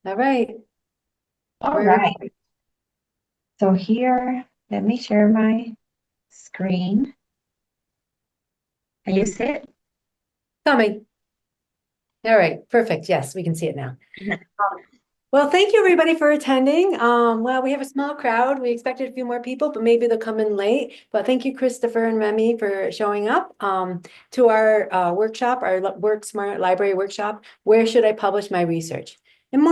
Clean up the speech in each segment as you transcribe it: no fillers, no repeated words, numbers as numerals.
All right. All right. So here, let me share my screen. Can you see it? Coming. All right. Perfect. Yes, we can see it now. Well, thank you everybody for attending. Well, we have a small crowd. We expected a few more people, but maybe they'll come in late. But thank you, Christopher and Remy, for showing up to our workshop, our WorkSmart library workshop. Where should I publish my research? And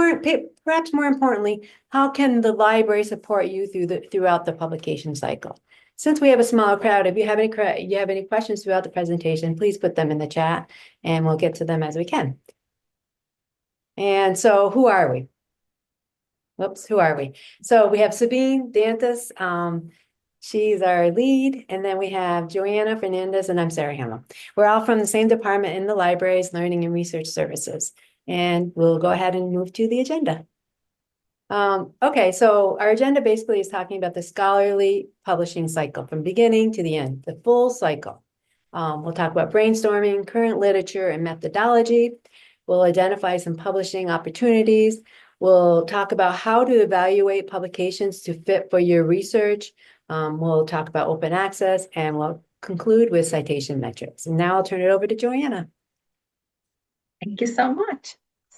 perhaps more importantly, how can the library support you throughout the publication cycle? Since we have a small crowd, if you have any questions throughout the presentation, please put them in the chat, and we'll get to them as we can. And so, who are we? Whoops, who are we? So we have Sabine Dantas. She's our lead. And then we have Joanna Fernandez and I'm Sarah Hamill. We're all from the same department in the libraries, learning and research services. And we'll go ahead and move to the agenda. Okay, so our agenda basically is talking about the scholarly publishing cycle from beginning to the end, the full cycle. We'll talk about brainstorming, current literature, and methodology. We'll identify some publishing opportunities. We'll talk about how to evaluate publications to fit for your research. We'll talk about open access, and we'll conclude with citation metrics. And now I'll turn it over to Joanna. Thank you so much.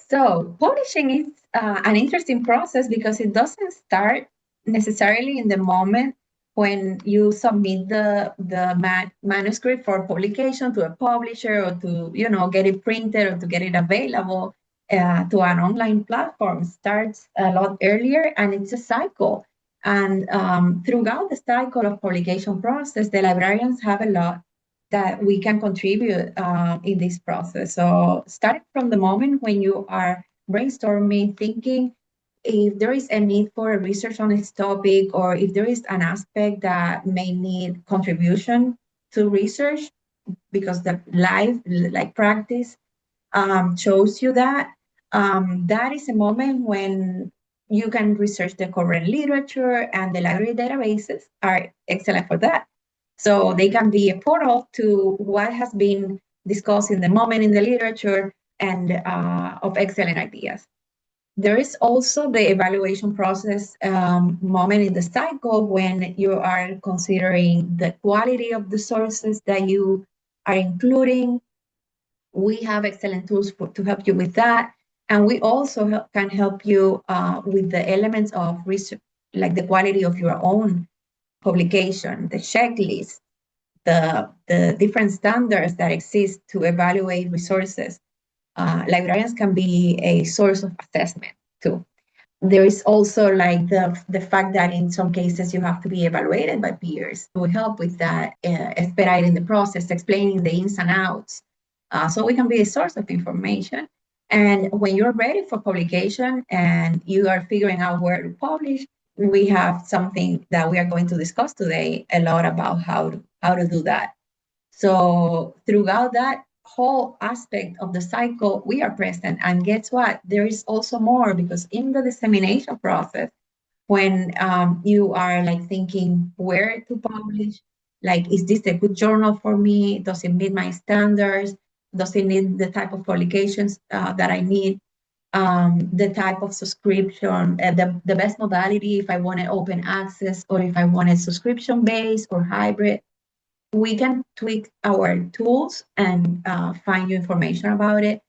So publishing is an interesting process because it doesn't start necessarily in the moment when you submit the manuscript for publication to a publisher or to get it printed or to get it available to an online platform. It starts a lot earlier, and it's a cycle. And throughout the cycle of publication process, the librarians have a lot that we can contribute in this process. So starting from the moment when you are brainstorming, thinking if there is a need for research on this topic, or if there is an aspect that may need contribution to research because the live like practice shows you that, that is a moment when you can research the current literature, and the library databases are excellent for that. So they can be a portal to what has been discussed in the moment in the literature and of excellent ideas. There is also the evaluation process moment in the cycle when you are considering the quality of the sources that you are including. We have excellent tools to help you with that. And we also can help you with the elements of research, like the quality of your own publication, the checklist, the different standards that exist to evaluate resources. Librarians can be a source of assessment too. There is also like the fact that in some cases you have to be evaluated by peers to help with that, expediting the process, explaining the ins and outs. So we can be a source of information. And when you're ready for publication and you are figuring out where to publish, we have something that we are going to discuss today a lot about how to do that. So throughout that whole aspect of the cycle, we are present. And guess what? There is also more, because in the dissemination process, when you are like thinking where to publish, like, is this a good journal for me? Does it meet my standards? Does it need the type of publications that I need? The type of subscription, the best modality, if I wanted open access or if I wanted subscription-based or hybrid. We can tweak our tools and find you information about it.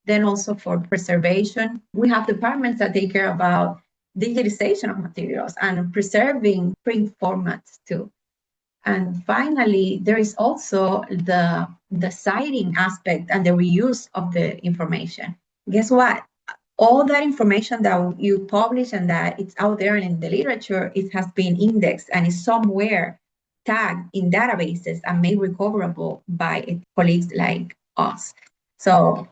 Then also for preservation, we have departments that take care about digitization of materials and preserving print formats too. And finally, there is also the citing aspect and the reuse of the information. Guess what? All that information that you publish and that it's out there in the literature, it has been indexed and is somewhere tagged in databases and made recoverable by colleagues like us. So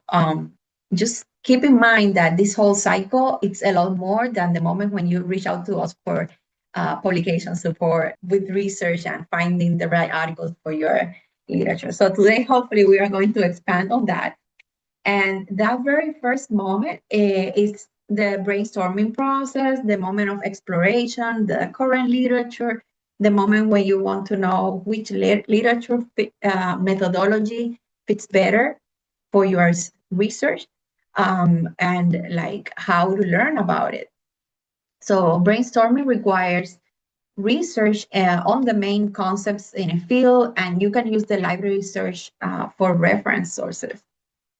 just keep in mind that this whole cycle, it's a lot more than the moment when you reach out to us for publication support with research and finding the right articles for your literature. So today, hopefully, we are going to expand on that. And that very first moment is the brainstorming process, the moment of exploration, the current literature, the moment when you want to know which literature methodology fits better for your research. and like how to learn about it. So brainstorming requires research on the main concepts in a field, and you can use the library search for reference sources.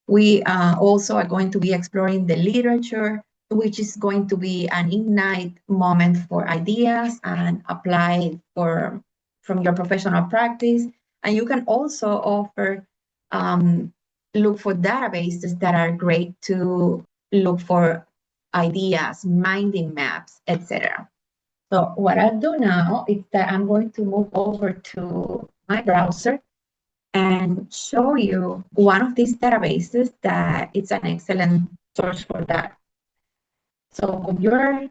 We also are going to be exploring the literature, which is going to be an ignite moment for ideas and apply from your professional practice. And you can also offer, look for databases that are great to look for ideas, minding maps, etc. So what I'll do now is that I'm going to move over to my browser and show you one of these databases that it's an excellent source for that. So when you're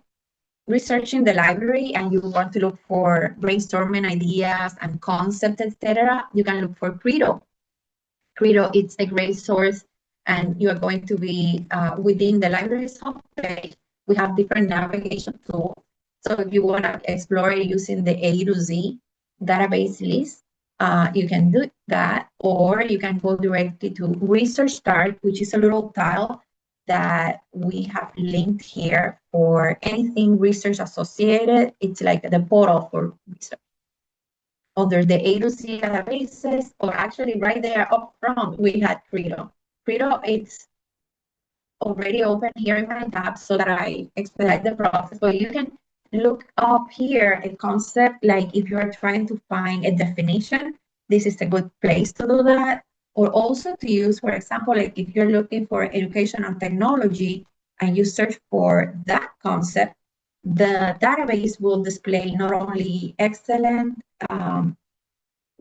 researching the library and you want to look for brainstorming ideas and concepts, etc., you can look for Credo. Credo, it's a great source, and you are going to be within the library's homepage. We have different navigation tools. So if you want to explore using the A to Z database list, you can do that, or you can go directly to Research Start, which is a little tile that we have linked here for anything research associated. It's like the portal for research. Under the A to Z databases, or actually right there up front, we had Credo. Credo, it's already open here in my tab so that I expedite the process, but you can look up here a concept, like if you're trying to find a definition, this is a good place to do that. Or also to use, for example, like if you're looking for education and technology and you search for that concept, the database will display not only excellent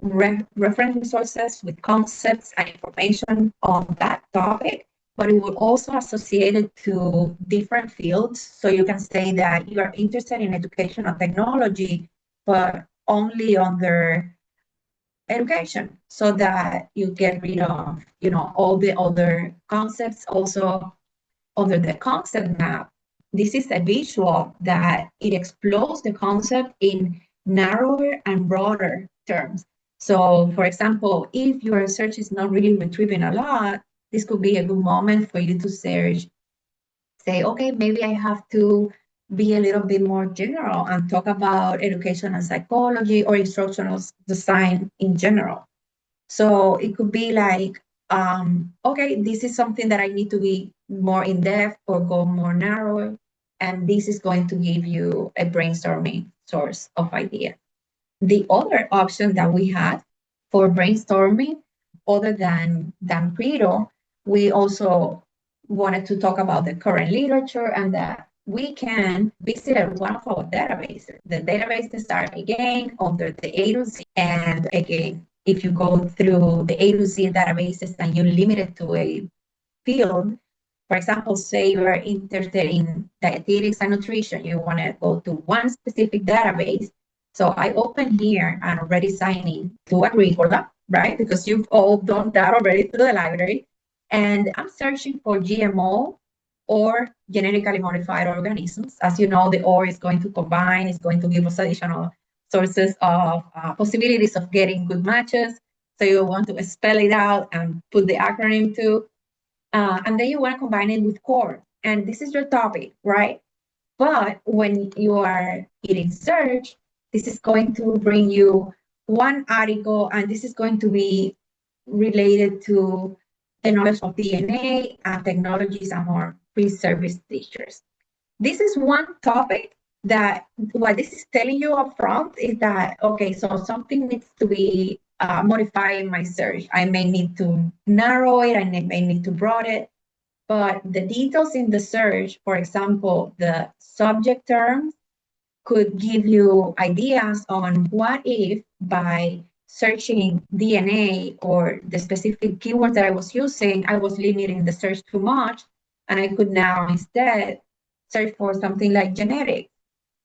reference resources with concepts and information on that topic, but it will also associate it to different fields. So you can say that you are interested in education or technology, but only under education, so that you get rid of, all the other concepts. Also, under the concept map, this is a visual that it explores the concept in narrower and broader terms. So, for example, if your search is not really retrieving a lot, this could be a good moment for you to search, say, okay, maybe I have to be a little bit more general and talk about education and psychology or instructional design in general. So it could be like, okay, this is something that I need to be more in depth or go more narrow. And this is going to give you a brainstorming source of ideas. The other option that we had for brainstorming, other than Credo, we also wanted to talk about the current literature, and that we can visit one of our databases. The databases are, again, under the A to Z. And again, if you go through the A to Z databases and you limit it to a field, for example, say you are interested in dietetics and nutrition, you want to go to one specific database. So I open here and already sign in to Agricola, right? Because you've all done that already through the library. And I'm searching for GMO or genetically modified organisms. As you know, the OR is going to combine, it's going to give us additional sources of possibilities of getting good matches. So you want to spell it out and put the acronym too. And then you want to combine it with core. And this is your topic, right? But when you are hitting search, this is going to bring you one article, and this is going to be related to the knowledge of DNA and technologies and more pre-service teachers. This is one topic that what this is telling you up front is that, okay, so something needs to be modified in my search. I may need to narrow it, I may need to broaden it, but the details in the search, for example, the subject terms, could give you ideas on what if by searching DNA or the specific keywords that I was using, I was limiting the search too much, and I could now instead search for something like genetics.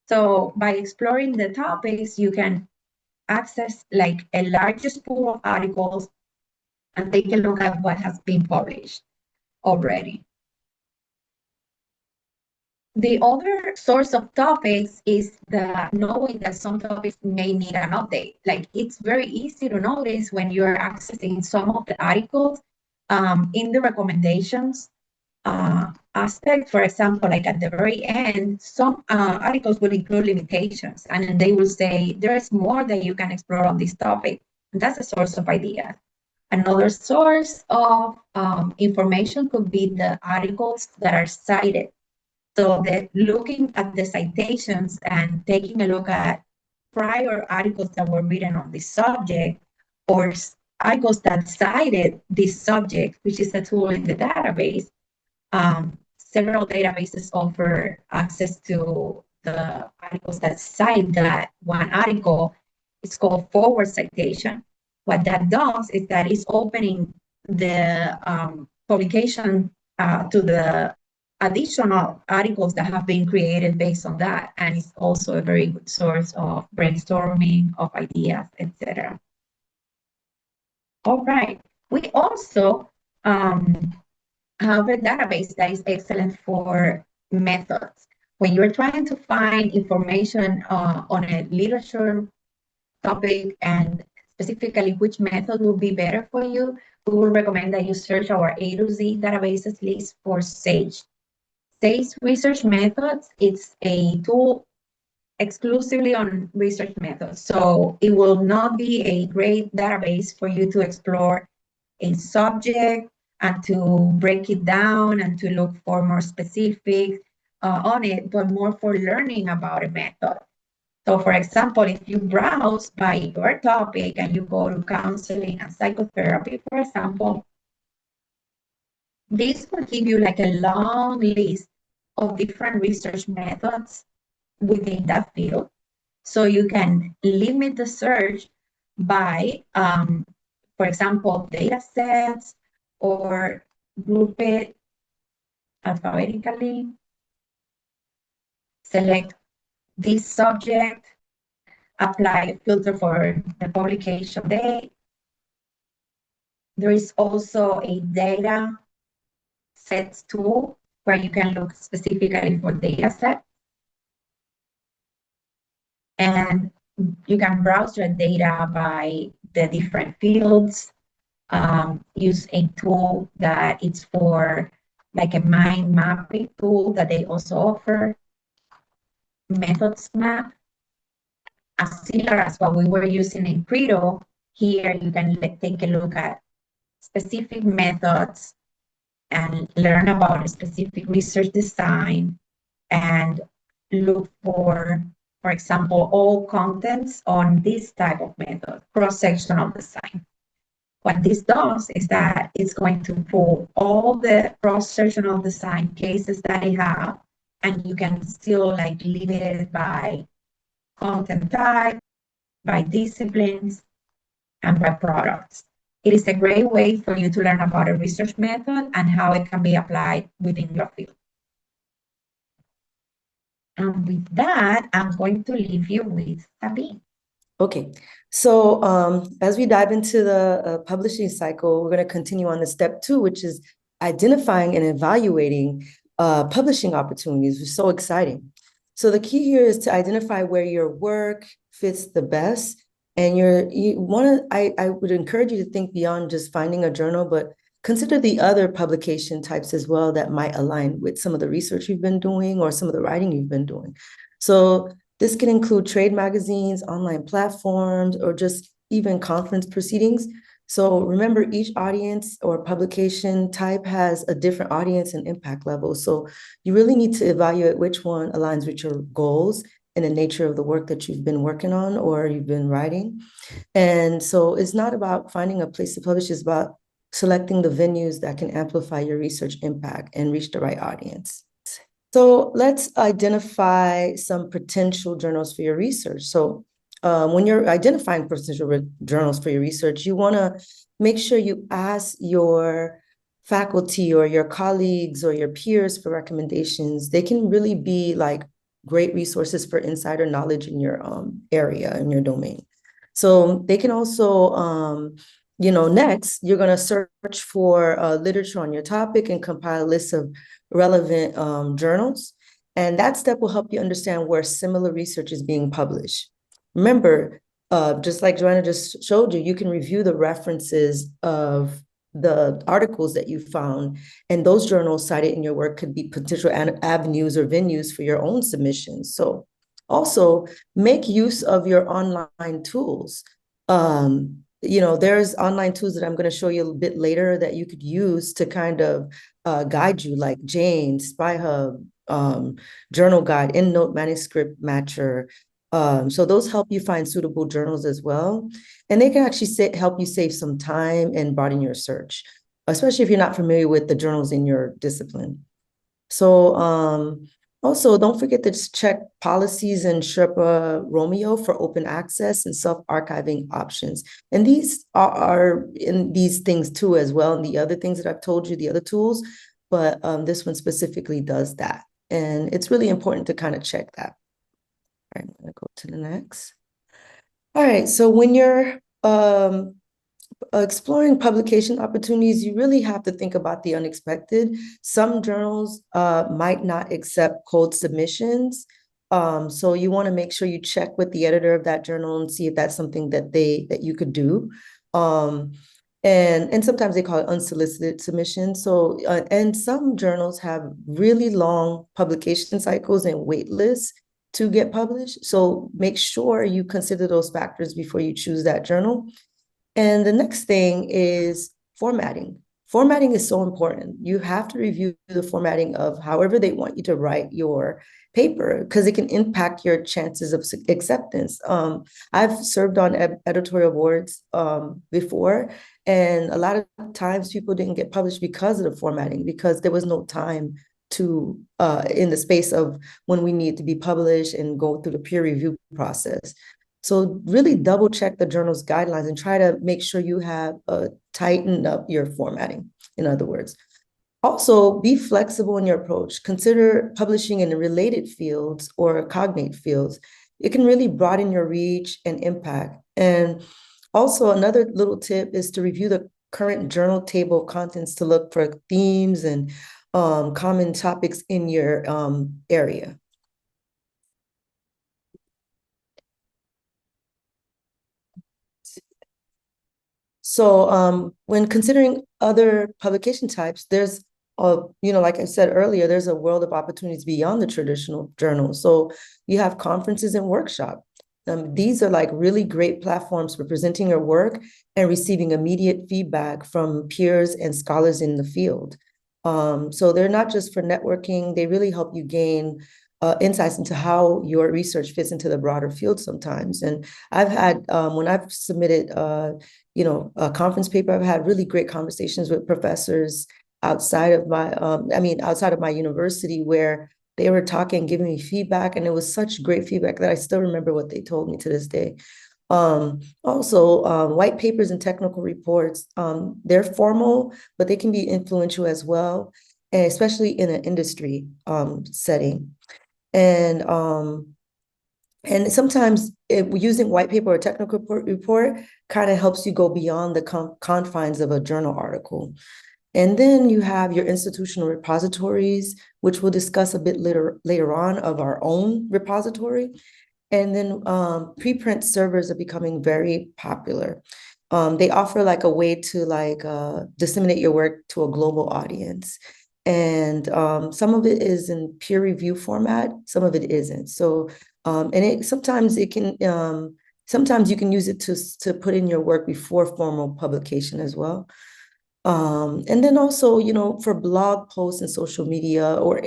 So by exploring the topics, you can access like a largest pool of articles and take a look at what has been published already. The other source of topics is the knowing that some topics may need an update. Like, it's very easy to notice when you're accessing some of the articles in the recommendations. aspect. For example, like at the very end, some articles will include limitations, and then they will say there is more that you can explore on this topic. And that's a source of ideas. Another source of information could be the articles that are cited. So that looking at the citations and taking a look at prior articles that were written on this subject, or articles that cited this subject, which is a tool in the database. Several databases offer access to the articles that cite that one article. It's called forward citation. What that does is that it's opening the publication to the additional articles that have been created based on that. And it's also a very good source of brainstorming, of ideas, etc. All right. We also have a database that is excellent for methods. When you're trying to find information on a literature topic and specifically which method will be better for you, we will recommend that you search our A to Z databases list for SAGE. SAGE Research Methods, it's a tool exclusively on research methods. So it will not be a great database for you to explore a subject and to break it down and to look for more specifics on it, but more for learning about a method. So for example, if you browse by your topic and you go to counseling and psychotherapy, for example, this will give you like a long list of different research methods within that field. So you can limit the search by, for example, data sets, or group it alphabetically, select this subject, apply a filter for the publication date. There is also a data sets tool where you can look specifically for data sets. And you can browse your data by the different fields. Use a tool that is for like a mind mapping tool that they also offer. Methods map, as similar as what we were using in Credo. Here you can take a look at specific methods and learn about a specific research design and look for example, all contents on this type of method, cross-sectional design. What this does is that it's going to pull all the cross-sectional design cases that I have, and you can still like limit it by content type, by disciplines, and by products. It is a great way for you to learn about a research method and how it can be applied within your field. And with that, I'm going to leave you with Sabine. Okay, so as we dive into the publishing cycle, we're going to continue on to step 2, which is identifying and evaluating publishing opportunities, which is so exciting. So the key here is to identify where your work fits the best. And I would encourage you to think beyond just finding a journal, but consider the other publication types as well that might align with some of the research you've been doing or some of the writing you've been doing. So this can include trade magazines, online platforms, or just even conference proceedings. So remember, each audience or publication type has a different audience and impact level. So you really need to evaluate which one aligns with your goals and the nature of the work that you've been working on or you've been writing. And so it's not about finding a place to publish, it's about selecting the venues that can amplify your research impact and reach the right audience. So let's identify some potential journals for your research. So when you're identifying potential journals for your research, you want to make sure you ask your faculty or your colleagues or your peers for recommendations. They can really be like great resources for insider knowledge in your area, in your domain. So they can also, next, you're going to search for literature on your topic and compile a list of relevant journals. And that step will help you understand where similar research is being published. Remember, just like Joanna just showed you, you can review the references of the articles that you found, and those journals cited in your work could be potential avenues or venues for your own submissions. So also make use of your online tools. There's online tools that I'm going to show you a bit later that you could use to kind of guide you, like Jane, SpyHub, Journal Guide, EndNote, Manuscript Matcher. So those help you find suitable journals as well. And they can actually help you save some time and broaden your search, especially if you're not familiar with the journals in your discipline. So also, don't forget to check policies in Sherpa Romeo for open access and self-archiving options. And these are in these things too as well, and the other things that I've told you, the other tools, but this one specifically does that. And it's really important to kind of check that. All right, I'm gonna go to the next. All right, so when you're exploring publication opportunities, you really have to think about the unexpected. Some journals might not accept cold submissions. So you want to make sure you check with the editor of that journal and see if that's something that you could do. And sometimes they call it unsolicited submission. So and some journals have really long publication cycles and wait lists to get published. So make sure you consider those factors before you choose that journal. And the next thing is formatting. Formatting is so important. You have to review the formatting of however they want you to write your paper, because it can impact your chances of acceptance. I've served on editorial boards before, and a lot of times people didn't get published because of the formatting, because there was no time to in the space of when we need to be published and go through the peer review process. So really double check the journal's guidelines and try to make sure you have tightened up your formatting, in other words. Also, be flexible in your approach. Consider publishing in related fields or cognate fields. It can really broaden your reach and impact. And also another little tip is to review the current journal table of contents to look for themes and common topics in your area. So when considering other publication types, there's, like I said earlier, there's a world of opportunities beyond the traditional journal. So you have conferences and workshops. These are like really great platforms for presenting your work and receiving immediate feedback from peers and scholars in the field. So they're not just for networking, they really help you gain insights into how your research fits into the broader field sometimes. And I've had, when I've submitted, a conference paper, I've had really great conversations with professors outside of my university, where they were talking, giving me feedback, and it was such great feedback that I still remember what they told me to this day. Also, white papers and technical reports, they're formal, but they can be influential as well, and especially in an industry setting. And sometimes using white paper or technical report kind of helps you go beyond the confines of a journal article. And then you have your institutional repositories, which we'll discuss a bit later on, of our own repository. And then preprint servers are becoming very popular. They offer like a way to disseminate your work to a global audience. And some of it is in peer review format, some of it isn't. So, sometimes you can use it to put in your work before formal publication as well. And then also, for blog posts and social media, or,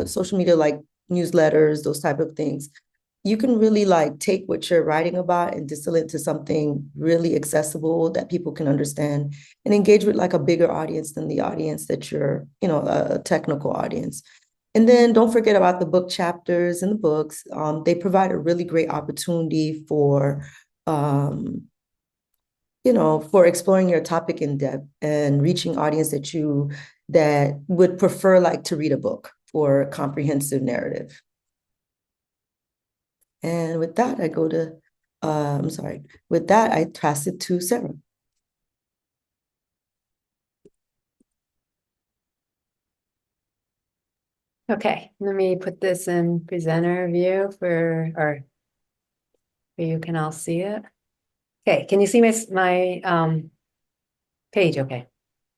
social media like newsletters, those type of things, you can really take what you're writing about and distill it to something really accessible that people can understand and engage with like a bigger audience than the audience that you're, a technical audience. And then don't forget about the book chapters and the books. They provide a really great opportunity for exploring your topic in depth and reaching audience that would prefer to read a book for a comprehensive narrative. And with that, I pass it to Sarah. Okay, let me put this in presenter view so you can all see it. Okay, can you see my Page, okay.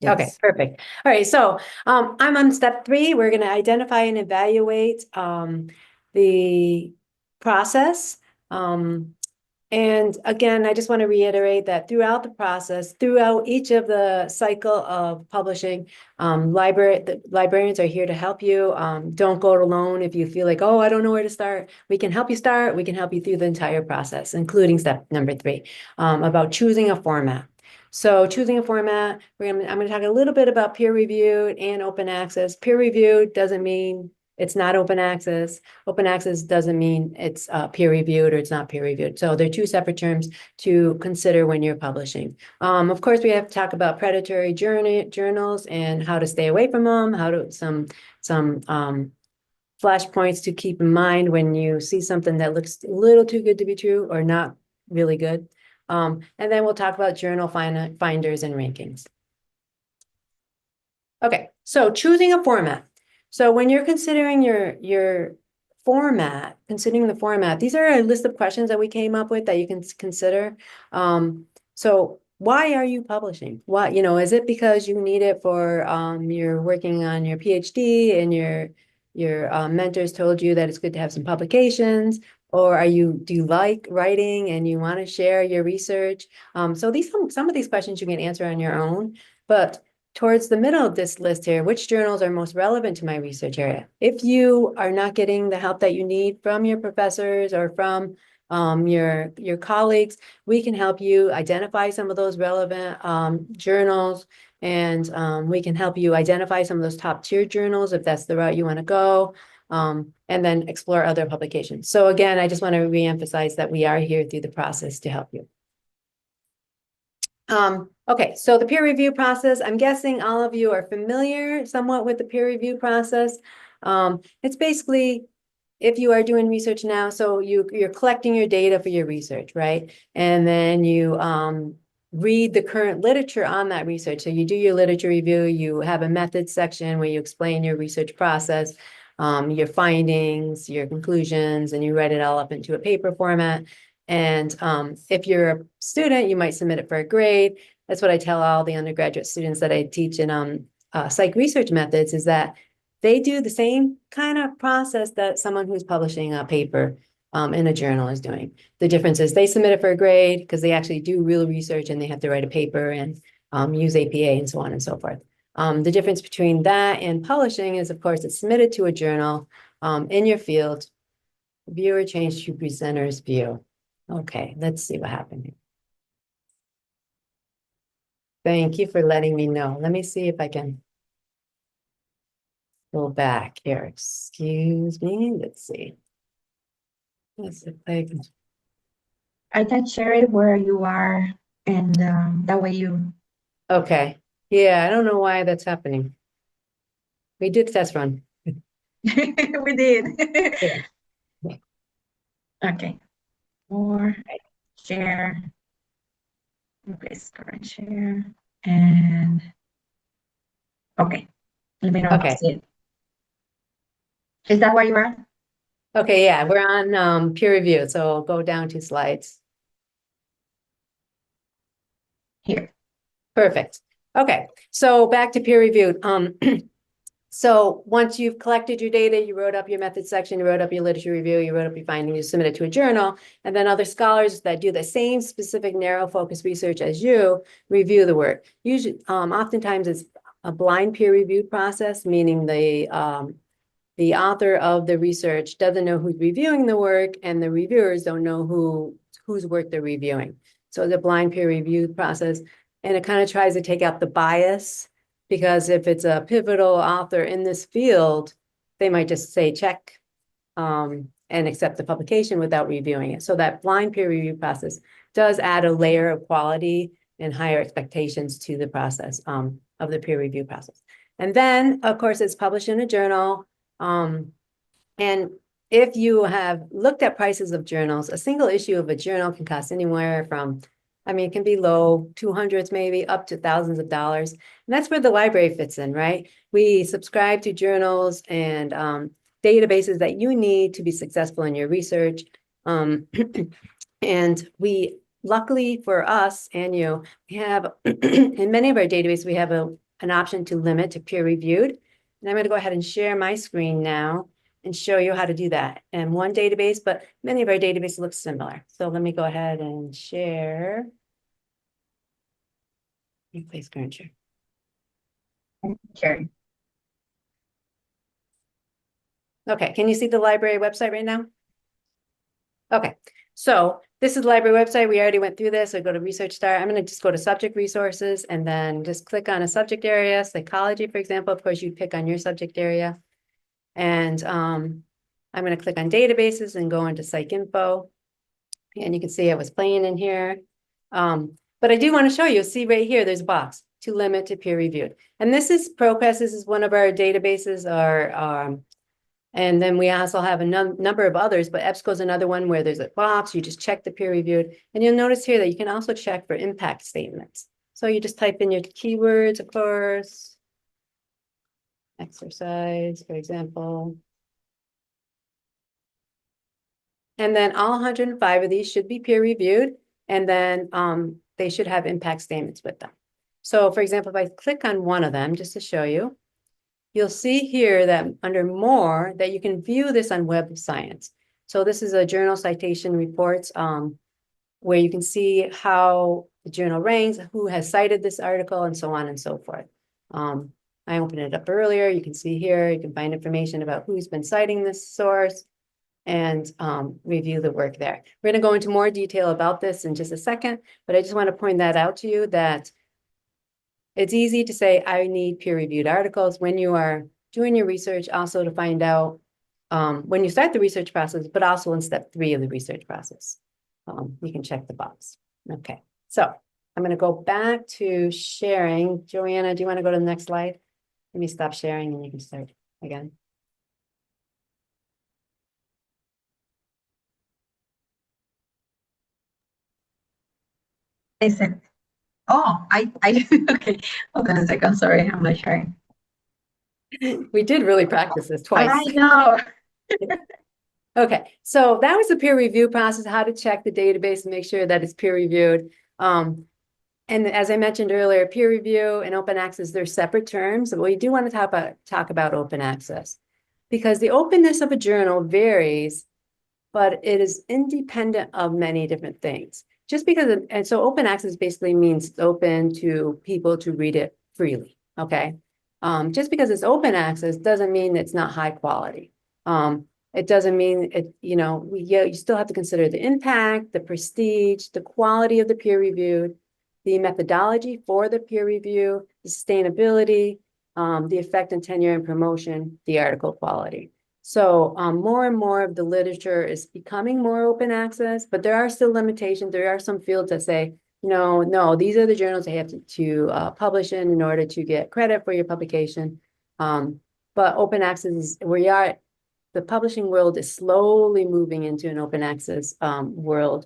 Yes. Okay, perfect. All right, so I'm on step 3. We're going to identify and evaluate the process. And again, I just want to reiterate that throughout the process, throughout each of the cycle of publishing, the librarians are here to help you. Don't go it alone if you feel like, oh, I don't know where to start. We can help you start. We can help you through the entire process, including step number 3, about choosing a format. So choosing a format, I'm going to talk a little bit about peer reviewed and open access. Peer reviewed doesn't mean it's not open access. Open access doesn't mean it's peer reviewed or it's not peer reviewed. So they're two separate terms to consider when you're publishing. Of course, we have to talk about predatory journals and how to stay away from them, how to some flashpoints to keep in mind when you see something that looks a little too good to be true or not really good. And then we'll talk about journal finders and rankings. Okay, so choosing a format. So when you're considering your format, considering the format, these are a list of questions that we came up with that you can consider. So why are you publishing? Why, is it because you need it for you're working on your PhD and your mentors told you that it's good to have some publications? Or do you like writing and you want to share your research? So some of these questions you can answer on your own, but towards the middle of this list here, which journals are most relevant to my research area? If you are not getting the help that you need from your professors or from your colleagues, we can help you identify some of those relevant journals, and we can help you identify some of those top tier journals if that's the route you want to go, and then explore other publications. So again, I just want to reemphasize that we are here through the process to help you. Okay, so the peer review process, I'm guessing all of you are familiar somewhat with the peer review process. It's basically, if you are doing research now, so you're collecting your data for your research, right? And then you read the current literature on that research. So you do your literature review, you have a methods section where you explain your research process, your findings, your conclusions, and you write it all up into a paper format. And if you're a student, you might submit it for a grade. That's what I tell all the undergraduate students that I teach in psych research methods, is that they do the same kind of process that someone who's publishing a paper in a journal is doing. The difference is they submit it for a grade because they actually do real research and they have to write a paper and use APA and so on and so forth. The difference between that and publishing is, of course, it's submitted to a journal in your field. Viewer change to presenter's view. Okay, let's see what happened here. Thank you for letting me know. Let me see if I can go back here. Excuse me. Let's see. Let's see if I can. I can share it where you are, and that way you. Okay. Yeah, I don't know why that's happening. We did test run. We did. Yeah. Okay. Or share. Replace current share. And okay. Let me know if Okay. you see it. Is that where you are? Okay, yeah, we're on peer review, so I'll go down 2 slides. Here. Perfect. Okay, so back to peer reviewed. So once you've collected your data, you wrote up your methods section, you wrote up your literature review, you wrote up your findings, you submit it to a journal, and then other scholars that do the same specific narrow focus research as you review the work. Usually, oftentimes it's a blind peer review process, meaning the author of the research doesn't know who's reviewing the work, and the reviewers don't know whose work they're reviewing. So the blind peer review process, and it kind of tries to take out the bias, because if it's a pivotal author in this field, they might just say check and accept the publication without reviewing it. So that blind peer review process does add a layer of quality and higher expectations to the process of the peer review process. And then, of course, it's published in a journal. And if you have looked at prices of journals, a single issue of a journal can cost anywhere from, it can be low 200s, maybe up to thousands of dollars. And that's where the library fits in, right? We subscribe to journals and databases that you need to be successful in your research. And we luckily for us and you, we have, in many of our databases, we have an option to limit to peer reviewed. And I'm going to go ahead and share my screen now and show you how to do that in one database, but many of our databases look similar. So let me go ahead and share. Replace screen share. Sure. Okay, can you see the library website right now? Okay, so this is the library website. We already went through this. I go to Research Start. I'm going to just go to Subject Resources and then just click on a subject area, psychology, for example. Of course, you pick on your subject area. And I'm going to click on Databases and go into Psych Info. And you can see it was playing in here. But I do want to show you, see right here, there's a box to limit to peer reviewed. And this is ProQuest. This is one of our databases, and then we also have a number of others, but EBSCO is another one where there's a box, you just check the peer reviewed. And you'll notice here that you can also check for impact statements. So you just type in your keywords, of course. Exercise, for example. And then all 105 of these should be peer reviewed. And then they should have impact statements with them. So for example, if I click on one of them, just to show you, you'll see here that under more that you can view this on Web of Science. So this is a journal citation reports where you can see how the journal ranks, who has cited this article, and so on and so forth. I opened it up earlier. You can see here, you can find information about who's been citing this source and review the work there. We're going to go into more detail about this in just a second, but I just want to point that out to you that it's easy to say, I need peer-reviewed articles when you are doing your research, also to find out when you start the research process, but also in step 3 of the research process. You can check the box. Okay, so I'm going to go back to sharing. Joanna, do you want to go to the next slide? Let me stop sharing and you can start again. Is it? Oh, I okay. Hold on a second. Sorry, I'm not sharing. We did really practice this twice. I know. Okay, so that was the peer review process, how to check the database and make sure that it's peer reviewed. And as I mentioned earlier, peer review and open access, they're separate terms. But we do want to talk about open access because the openness of a journal varies, but it is independent of many different things. Just because, and so open access basically means it's open to people to read it freely, okay? Just because it's open access doesn't mean it's not high quality. It doesn't mean it, you still have to consider the impact, the prestige, the quality of the peer reviewed, the methodology for the peer review, the sustainability, the effect and tenure and promotion, the article quality. So more and more of the literature is becoming more open access, but there are still limitations. There are some fields that say, no, these are the journals they have to publish in order to get credit for your publication. But open access is where you are. The publishing world is slowly moving into an open access world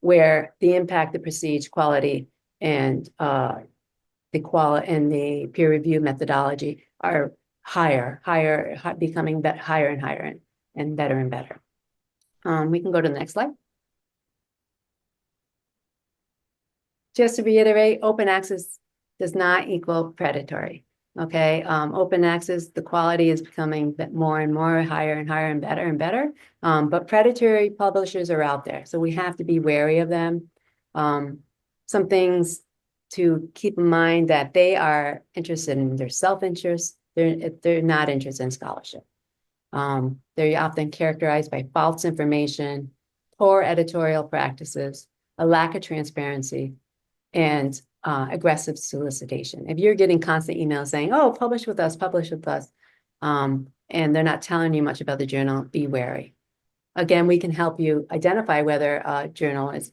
where the impact, the prestige, quality, and the peer review methodology are becoming higher and higher and better and better. We can go to the next slide. Just to reiterate, open access does not equal predatory. Okay, open access, the quality is becoming more and more, higher and higher and better. But predatory publishers are out there, so we have to be wary of them. Some things to keep in mind that they are interested in their self-interest. They're not interested in scholarship. They're often characterized by false information, poor editorial practices, a lack of transparency, and aggressive solicitation. If you're getting constant emails saying, oh, publish with us, and they're not telling you much about the journal, be wary. Again, we can help you identify whether a journal is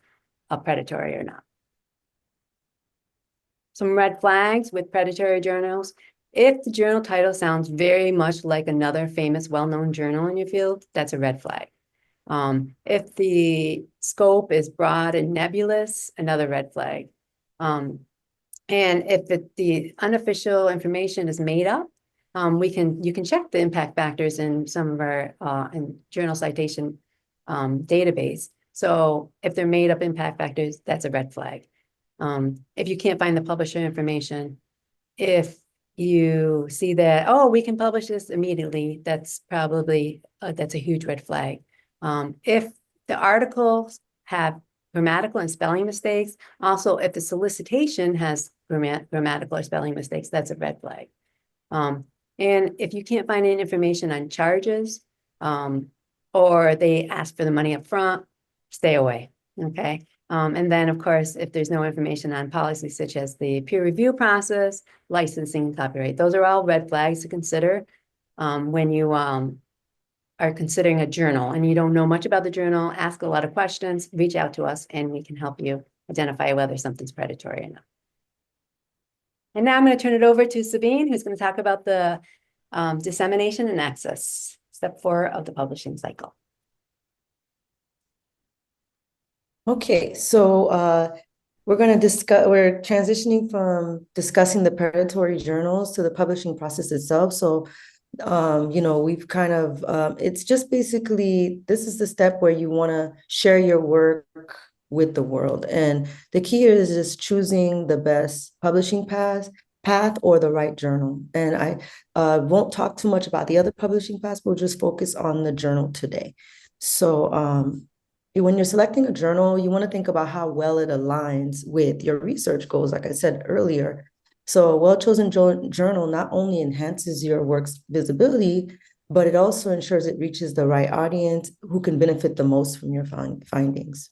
a predatory or not. Some red flags with predatory journals. If the journal title sounds very much like another famous, well-known journal in your field, that's a red flag. If the scope is broad and nebulous, another red flag. And if the unofficial information is made up, you can check the impact factors in some of our in journal citation database. So if they're made up impact factors, that's a red flag. If you can't find the publisher information, if you see that, oh, we can publish this immediately, that's probably, that's a huge red flag. If the articles have grammatical and spelling mistakes, also if the solicitation has grammatical or spelling mistakes, that's a red flag. And if you can't find any information on charges, or they ask for the money up front, stay away, okay? And then, of course, if there's no information on policies such as the peer review process, licensing, copyright, those are all red flags to consider when you are considering a journal and you don't know much about the journal, ask a lot of questions, reach out to us, and we can help you identify whether something's predatory or not. And now I'm going to turn it over to Sabine, who's going to talk about the dissemination and access, step 4 of the publishing cycle. Okay, so we're transitioning from discussing the predatory journals to the publishing process itself. So, you know, we've kind of, it's just basically, this is the step where you want to share your work with the world. And the key is just choosing the best publishing path or the right journal. And I won't talk too much about the other publishing paths, we'll just focus on the journal today. So, when you're selecting a journal, you want to think about how well it aligns with your research goals, like I said earlier. So a well-chosen journal not only enhances your work's visibility, but it also ensures it reaches the right audience who can benefit the most from your findings.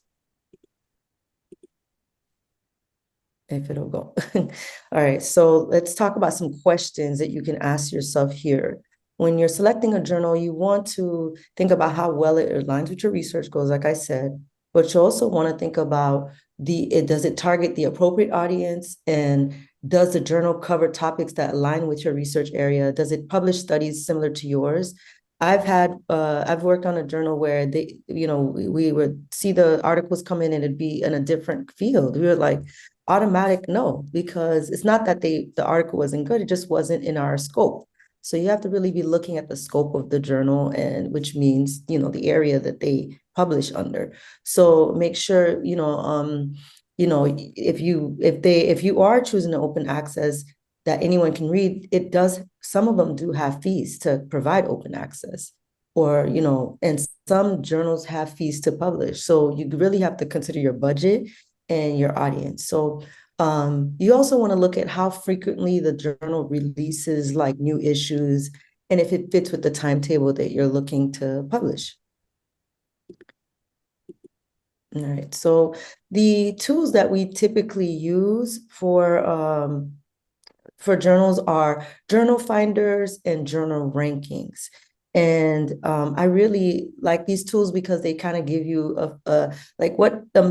If it'll go. All right, so let's talk about some questions that you can ask yourself here. When you're selecting a journal, you want to think about how well it aligns with your research goals, like I said, but you also want to think about does it target the appropriate audience, and does the journal cover topics that align with your research area? Does it publish studies similar to yours? I've worked on a journal where we would see the articles come in and it'd be in a different field. We were like, automatic no, because it's not that the article wasn't good, it just wasn't in our scope. So you have to really be looking at the scope of the journal, and which means, you know, the area that they publish under. So make sure, you know, if you are choosing an open access that anyone can read, some of them do have fees to provide open access, or, you know, and some journals have fees to publish. So you really have to consider your budget and your audience. So you also want to look at how frequently the journal releases like new issues, and if it fits with the timetable that you're looking to publish. All right, so the tools that we typically use for journals are journal finders and journal rankings. And I really like these tools because they kind of give you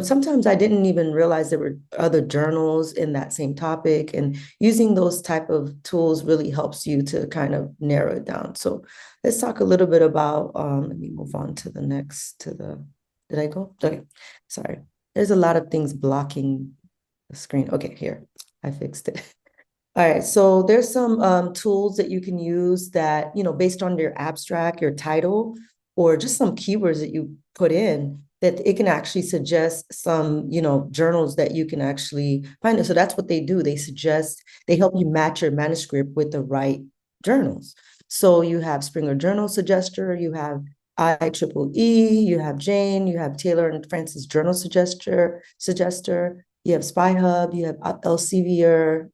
sometimes I didn't even realize there were other journals in that same topic, and using those type of tools really helps you to kind of narrow it down. So let's talk a little bit about, let me move on to the next, did I go? Okay, sorry. There's a lot of things blocking the screen. Okay, here, I fixed it. All right, so there's some tools that you can use that, you know, based on your abstract, your title, or just some keywords that you put in, that it can actually suggest some, you know, journals that you can actually find. So that's what they do. They help you match your manuscript with the right journals. So you have Springer Journal Suggester, you have IEEE, you have Jane, you have Taylor and Francis Journal Suggester. You have SpyHub, you have Elsevier,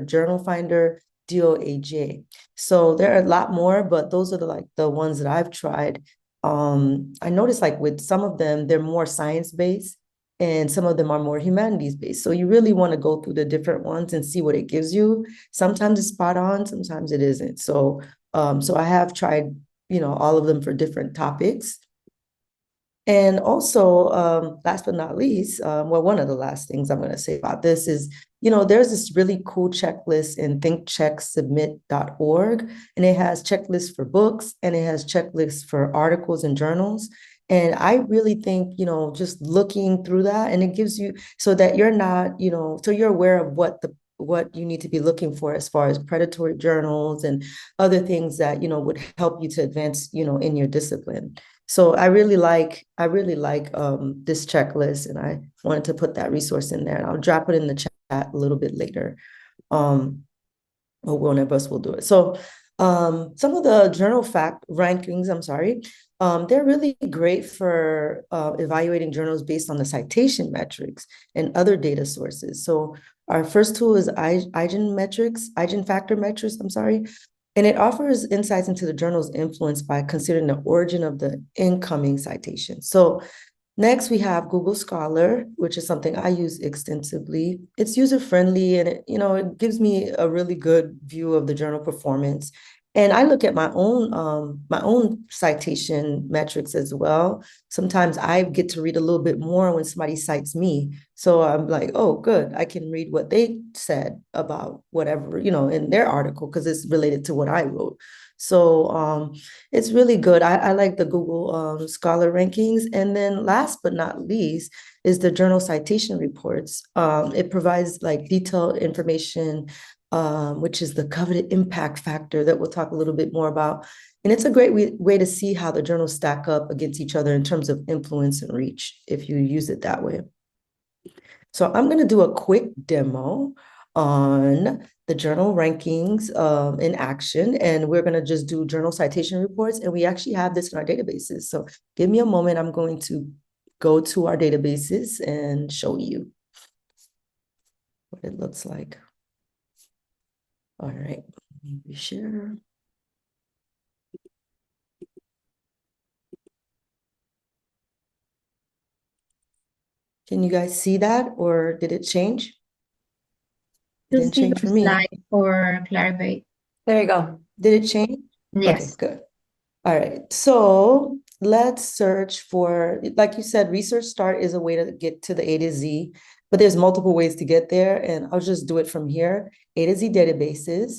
Journal Finder, DOAJ. So there are a lot more, but those are the ones that I've tried. I noticed like with some of them, they're more science-based and some of them are more humanities-based. So you really want to go through the different ones and see what it gives you. Sometimes it's spot on, sometimes it isn't. So, so I have tried, you know, all of them for different topics. And also, last but not least, well, one of the last things I'm going to say about this is, you know, there's this really cool checklist in ThinkCheckSubmit.org, and it has checklists for books and it has checklists for articles and journals. And I really think, you know, just looking through that, and it gives you so that you're not, you know, so you're aware of what you need to be looking for as far as predatory journals and other things that, would help you to advance, in your discipline. So I really like this checklist, and I wanted to put that resource in there, and I'll drop it in the chat a little bit later. Or one of us will do it. So some of the journal fact rankings, they're really great for evaluating journals based on the citation metrics and other data sources. So our first tool is iGenFactor metrics, and it offers insights into the journal's influence by considering the origin of the incoming citation. So next, we have Google Scholar, which is something I use extensively. It's user-friendly, and it gives me a really good view of the journal performance. And I look at my own citation metrics as well. Sometimes I get to read a little bit more when somebody cites me. So I'm like, oh, good, I can read what they said about whatever, in their article, because it's related to what I wrote. So it's really good. I like the Google Scholar rankings. And then last but not least is the journal citation reports. It provides like detailed information, which is the coveted impact factor that we'll talk a little bit more about. And it's a great way to see how the journals stack up against each other in terms of influence and reach, if you use it that way. So I'm going to do a quick demo on the journal rankings in action, and we're going to just do journal citation reports, and we actually have this in our databases. So give me a moment. I'm going to go to our databases and show you what it looks like. All right, maybe share. Can you guys see that, or did it change? It didn't change for me. Slide for Clarivate. There you go. Did it change? Yes. Okay, good. All right, so let's search for, like you said, Research Start is a way to get to the A to Z, but there's multiple ways to get there, and I'll just do it from here. A to Z databases,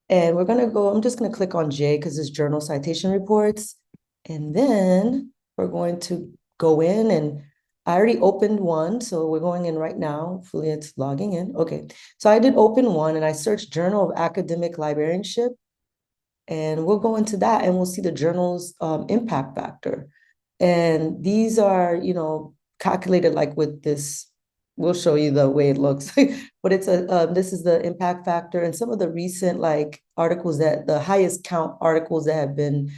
and we're gonna go, I'm just gonna click on J because it's journal citation reports, and then we're going to go in, and I already opened one, so we're going in right now. Hopefully it's logging in. Okay, so I did open one, and I searched Journal of Academic Librarianship, and we'll go into that, and we'll see the journal's impact factor. And these are, calculated like with this. We'll show you the way it looks, but it's this is the impact factor, and some of the recent articles the highest count articles that have been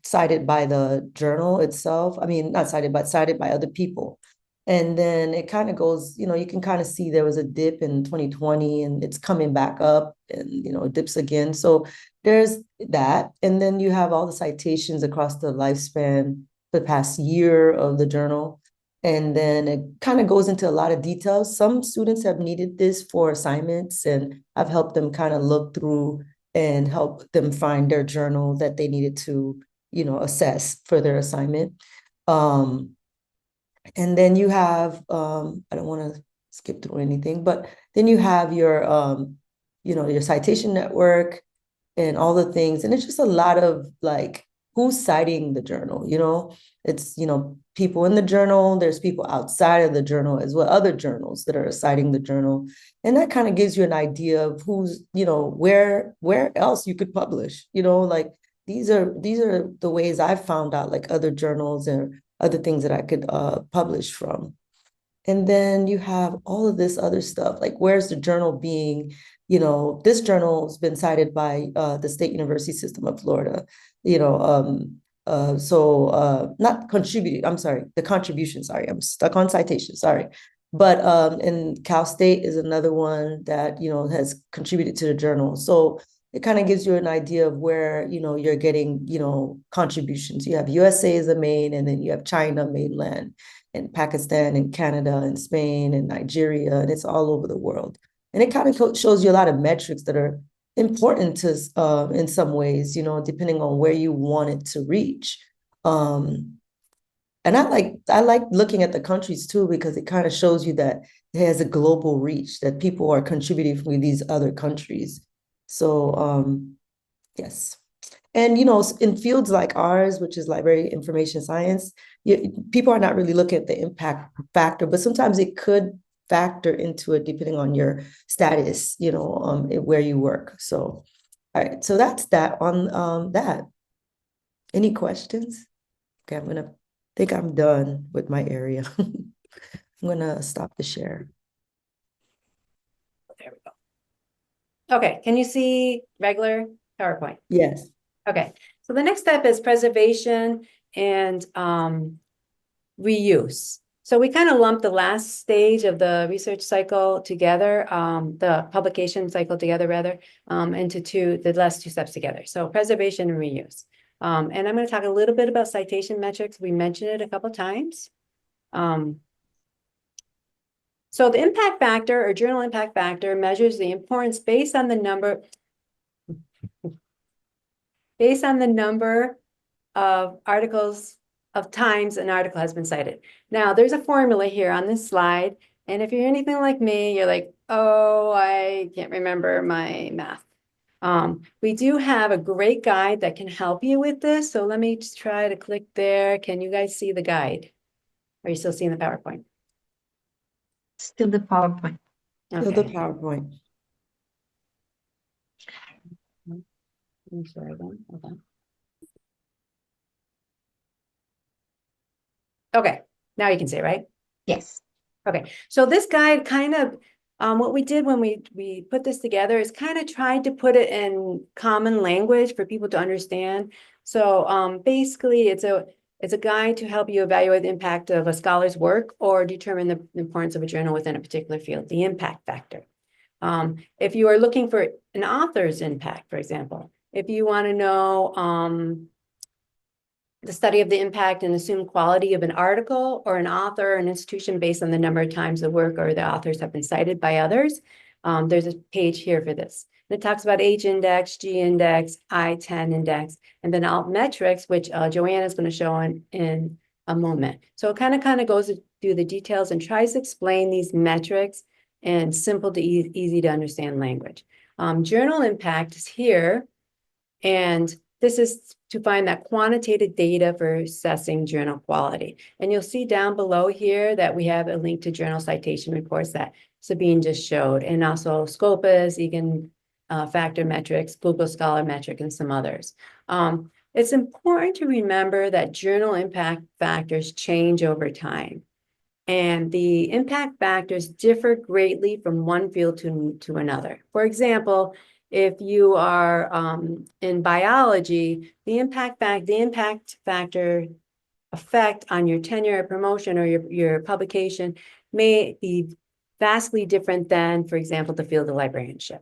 cited by the journal itself. I mean, not cited, but cited by other people. And then it kind of goes, you can kind of see there was a dip in 2020, and it's coming back up, and, it dips again. So there's that. And then you have all the citations across the lifespan, the past year of the journal. And then it kind of goes into a lot of details. Some students have needed this for assignments, and I've helped them kind of look through and help them find their journal that they needed to, assess for their assignment. And then you have, I don't want to skip through anything, but then you have your, your citation network and all the things. And it's just a lot of who's citing the journal, it's, people in the journal, there's people outside of the journal as well, other journals that are citing the journal. And that kind of gives you an idea of who's, where else you could publish, these are the ways I've found out other journals and other things that I could publish from. And then you have all of this other stuff, where's the journal being, this journal has been cited by the State University System of Florida, not contributed, I'm sorry, the contribution, sorry, I'm stuck on citation, sorry. But and Cal State is another one that, has contributed to the journal. So it kind of gives you an idea of where, you're getting, contributions. You have USA as the main, and then you have China mainland, and Pakistan, and Canada, and Spain, and Nigeria, and it's all over the world. And it kind of shows you a lot of metrics that are important to, in some ways, depending on where you want it to reach. And I like looking at the countries too, because it kind of shows you that it has a global reach, that people are contributing from these other countries. So, yes. And, in fields like ours, which is library information science, people are not really looking at the impact factor, but sometimes it could factor into it depending on your status, where you work. So, all right, so that's that on that. Any questions? Okay, think I'm done with my area. I'm gonna stop the share. There we go. Okay, can you see regular PowerPoint? Yes. Okay, so the next step is preservation and reuse. So we kind of lumped the last stage of the research cycle together, the publication cycle together rather, into the last two steps together. So preservation and reuse. And I'm going to talk a little bit about citation metrics. We mentioned it a couple times. So the impact factor or journal impact factor measures the importance based on the number of articles, of times an article has been cited. Now, there's a formula here on this slide, and if you're anything like me, you're like, oh, I can't remember my math. We do have a great guide that can help you with this, so let me just try to click there. Can you guys see the guide? Are you still seeing the PowerPoint? Still the PowerPoint. Still the PowerPoint. Sorry, hold on. Okay, now you can see, right? Yes. Okay, so this guide kind of, what we did when we put this together is kind of tried to put it in common language for people to understand. So basically, it's a guide to help you evaluate the impact of a scholar's work or determine the importance of a journal within a particular field, the impact factor. If you are looking for an author's impact, for example, if you want to know the study of the impact and assumed quality of an article or an author or an institution based on the number of times the work or the authors have been cited by others, there's a page here for this. And it talks about H index, G index, I-10 index, and then Altmetrics, which Joanna is going to show in a moment. So it kind of goes through the details and tries to explain these metrics in simple to easy to understand language. Journal impact is here, and this is to find that quantitative data for assessing journal quality. And you'll see down below here that we have a link to journal citation reports that Sabine just showed, and also Scopus, Factor Metrics, Google Scholar Metric, and some others. It's important to remember that journal impact factors change over time. And the impact factors differ greatly from one field to another. For example, if you are in biology, the impact factor effect on your tenure or promotion or your publication may be vastly different than, for example, the field of librarianship.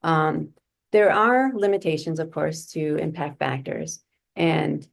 There are limitations, of course, to impact factors, and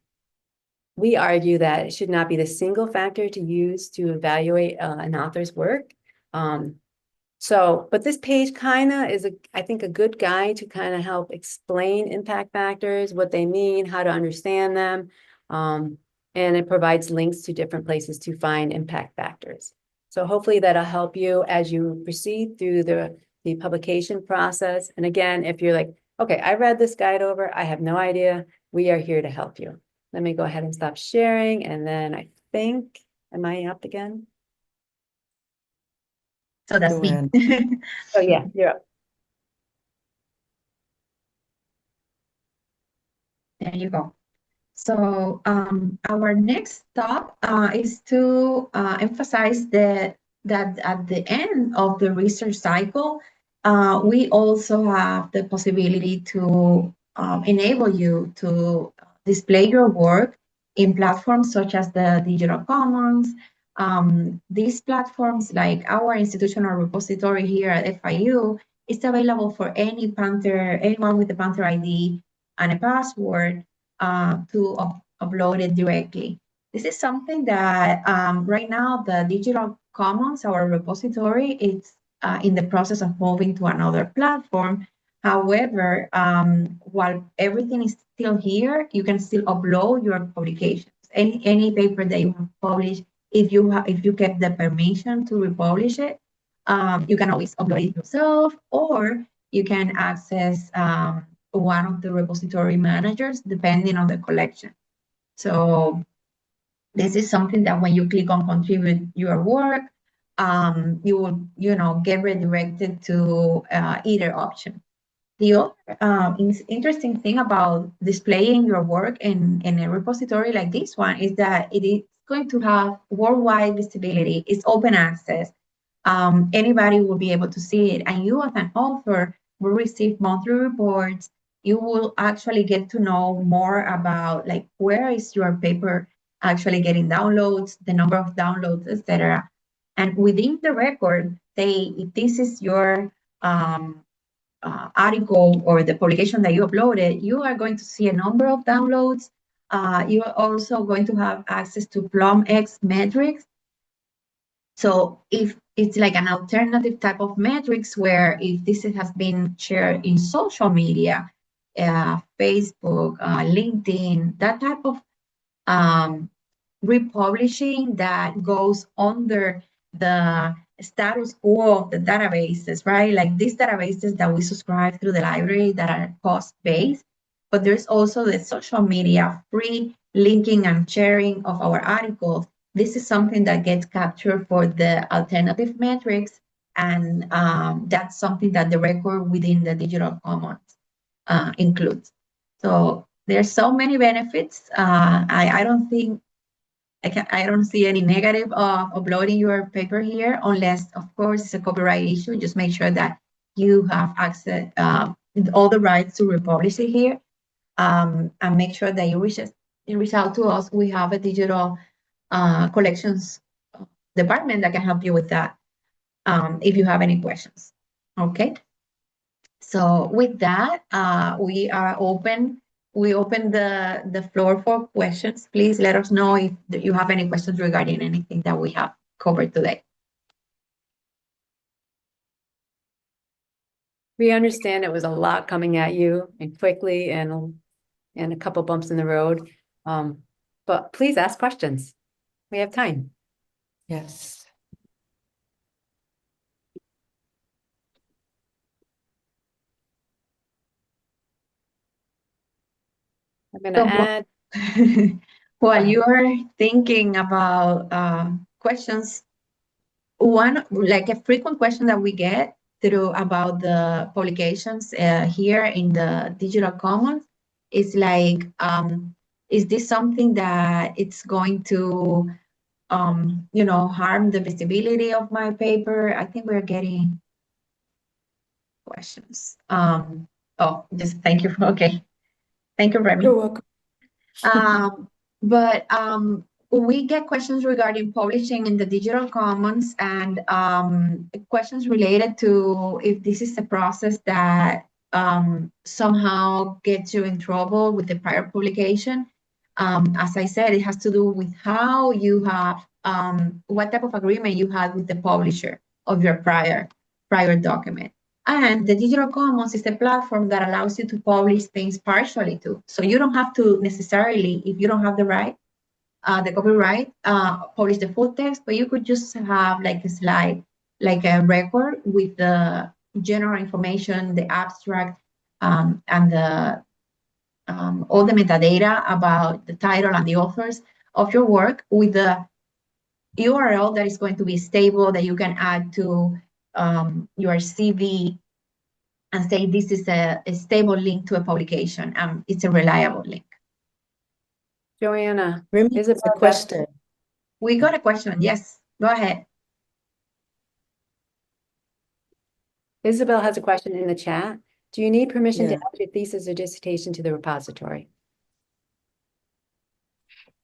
we argue that it should not be the single factor to use to evaluate an author's work. But this page kind of is, I think, a good guide to kind of help explain impact factors, what they mean, how to understand them. And it provides links to different places to find impact factors. So hopefully that'll help you as you proceed through the publication process. And again, if you're like, okay, I read this guide over, I have no idea, we are here to help you. Let me go ahead and stop sharing. And then I think, am I up again? So that's me. Oh yeah, you're up. There you go. So our next stop is to emphasize that at the end of the research cycle, we also have the possibility to enable you to display your work in platforms such as the Digital Commons. These platforms, like our institutional repository here at FIU, is available for anyone with a Panther ID and a password to upload it directly. This is something that right now the Digital Commons, our repository, it's in the process of moving to another platform. However, while everything is still here, you can still upload your publications. Any paper that you have published, if you get the permission to republish it, you can always upload it yourself, or you can access one of the repository managers, depending on the collection. So this is something that when you click on contribute your work, you will, get redirected to either option. The other interesting thing about displaying your work in a repository like this one is that it is going to have worldwide visibility. It's open access. Anybody will be able to see it. And you as an author will receive monthly reports. You will actually get to know more about like where is your paper actually getting downloads, the number of downloads, etc. And within the record, say if this is your article or the publication that you uploaded, you are going to see a number of downloads. You are also going to have access to PlumX metrics. So if it's like an alternative type of metrics where if this has been shared in social media, Facebook, LinkedIn, that type of republishing that goes under the status quo of the databases, right? Like these databases that we subscribe through the library that are cost-based, but there's also the social media free linking and sharing of our articles. This is something that gets captured for the alternative metrics, and that's something that the record within the digital commons includes. So there's so many benefits. I don't think I don't see any negative of uploading your paper here, unless, of course, it's a copyright issue. Just make sure that you have access, all the rights to republish it here, and make sure that you reach out to us. We have a digital collections department that can help you with that if you have any questions. Okay. So with that, we are open. We open the floor for questions. Please let us know if you have any questions regarding anything that we have covered today. We understand it was a lot coming at you and quickly and a couple bumps in the road. But please ask questions. We have time. Yes. I'm going to add. While you're thinking about questions, like a frequent question that we get through about the publications here in the digital commons is like, is this something that it's going to, harm the visibility of my paper? I think we're getting questions. Just thank you. Okay. Thank you, Remy. You're welcome. But we get questions regarding publishing in the digital commons and questions related to if this is a process that somehow gets you in trouble with the prior publication. As I said, it has to do with how you have, what type of agreement you had with the publisher of your prior document. And the digital commons is a platform that allows you to publish things partially too. So you don't have to necessarily, if you don't have the right, the copyright, publish the full text, but you could just have like a slide, like a record with the general information, the abstract, and the all the metadata about the title and the authors of your work with the URL that is going to be stable that you can add to your CV and say this is a stable link to a publication. It's a reliable link. Joanna, Remy has a question. We got a question. Yes, go ahead. Isabel has a question in the chat. Do you need permission to Yeah. add your thesis or dissertation to the repository?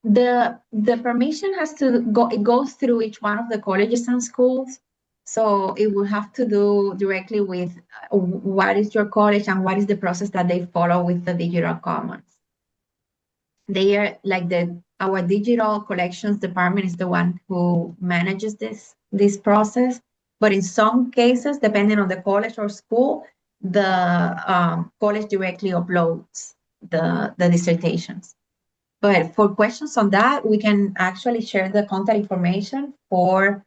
The permission has to go, it goes through each one of the colleges and schools. So it will have to do directly with what is your college and what is the process that they follow with the digital commons. They are like our digital collections department is the one who manages this process. But in some cases, depending on the college or school, the college directly uploads the dissertations. But for questions on that, we can actually share the contact information for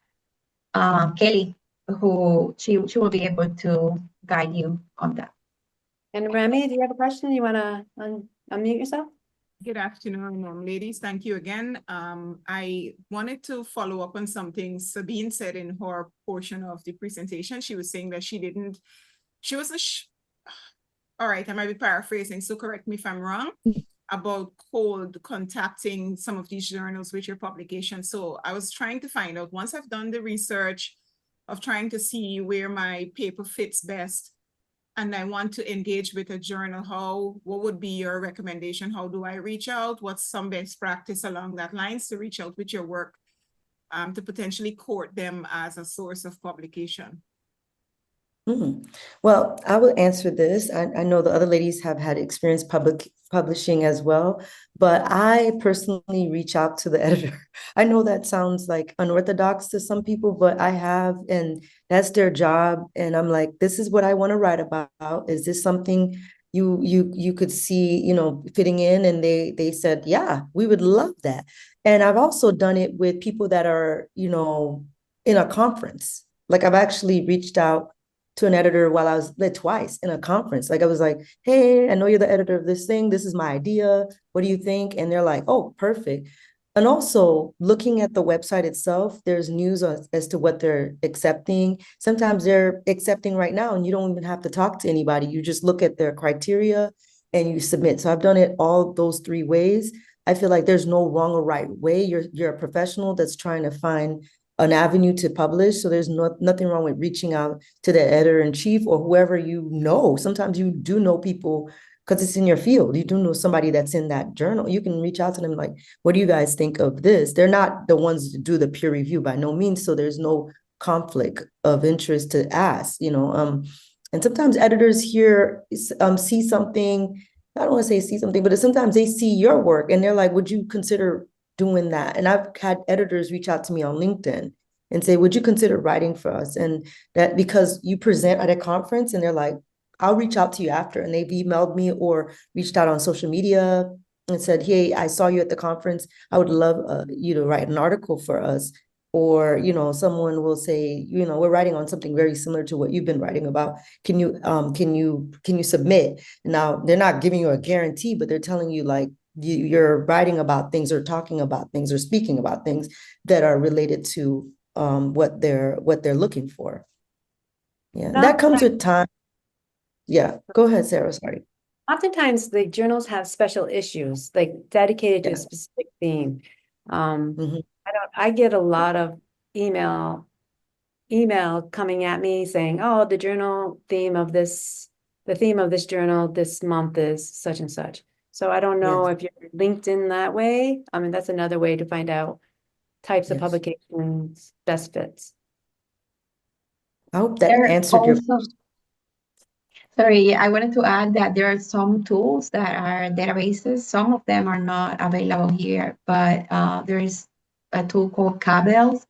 Kelly, who she will be able to guide you on that. And Remy, do you have a question? You want to unmute yourself? Good afternoon, ladies. Thank you again. I wanted to follow up on something Sabine said in her portion of the presentation. She was saying that she wasn't, all right, I might be paraphrasing, so correct me if I'm wrong, about cold contacting some of these journals with your publication. So I was trying to find out, once I've done the research of trying to see where my paper fits best, and I want to engage with a journal, what would be your recommendation? How do I reach out? What's some best practice along that lines to reach out with your work to potentially court them as a source of publication? Well, I will answer this. I know the other ladies have had experience publishing as well, but I personally reach out to the editor. I know that sounds like unorthodox to some people, but I have, and that's their job. And I'm like, this is what I want to write about. Is this something you could see, fitting in? And they said, yeah, we would love that. And I've also done it with people that are, in a conference. Like I've actually reached out to an editor while I was there twice in a conference. Like I was like, hey, I know you're the editor of this thing. This is my idea. What do you think? And they're like, oh, perfect. And also looking at the website itself, there's news as to what they're accepting. Sometimes they're accepting right now and you don't even have to talk to anybody. You just look at their criteria and you submit. So I've done it all those three ways. I feel like there's no wrong or right way. You're a professional that's trying to find an avenue to publish. So there's nothing wrong with reaching out to the editor-in-chief or whoever you know. Sometimes you do know people because it's in your field. You do know somebody that's in that journal. You can reach out to them like, what do you guys think of this? They're not the ones to do the peer review by no means. So there's no conflict of interest to ask, and sometimes editors here see something, I don't want to say see something, but sometimes they see your work and they're like, would you consider doing that? And I've had editors reach out to me on LinkedIn and say, would you consider writing for us? And that because you present at a conference and they're like, I'll reach out to you after. And they've emailed me or reached out on social media and said, hey, I saw you at the conference. I would love you to write an article for us. Or, someone will say, we're writing on something very similar to what you've been writing about. Can you submit? Now, they're not giving you a guarantee, but they're telling you like, you're writing about things or talking about things or speaking about things that are related to what they're looking for. Yeah, that comes with time. Yeah, go ahead, Sarah. Sorry. Oftentimes the journals have special issues like dedicated to a specific theme. I get a lot of email coming at me saying, oh, the theme of this journal this month is such and such. So I don't know if you're linked in that way. I mean, that's another way to find out types of publications best fits. I hope that answered your question. Sorry, I wanted to add that there are some tools that are databases. Some of them are not available here, but there is a tool called Cabell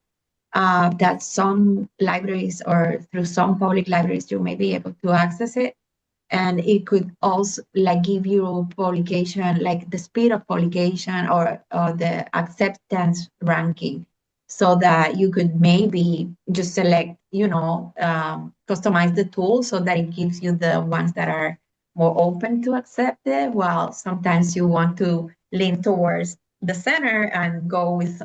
that some libraries or through some public libraries, you may be able to access it. And it could also like give you publication, like the speed of publication or the acceptance ranking, so that you could maybe just select, customize the tool so that it gives you the ones that are more open to accept it, while sometimes you want to lean towards the center and go with,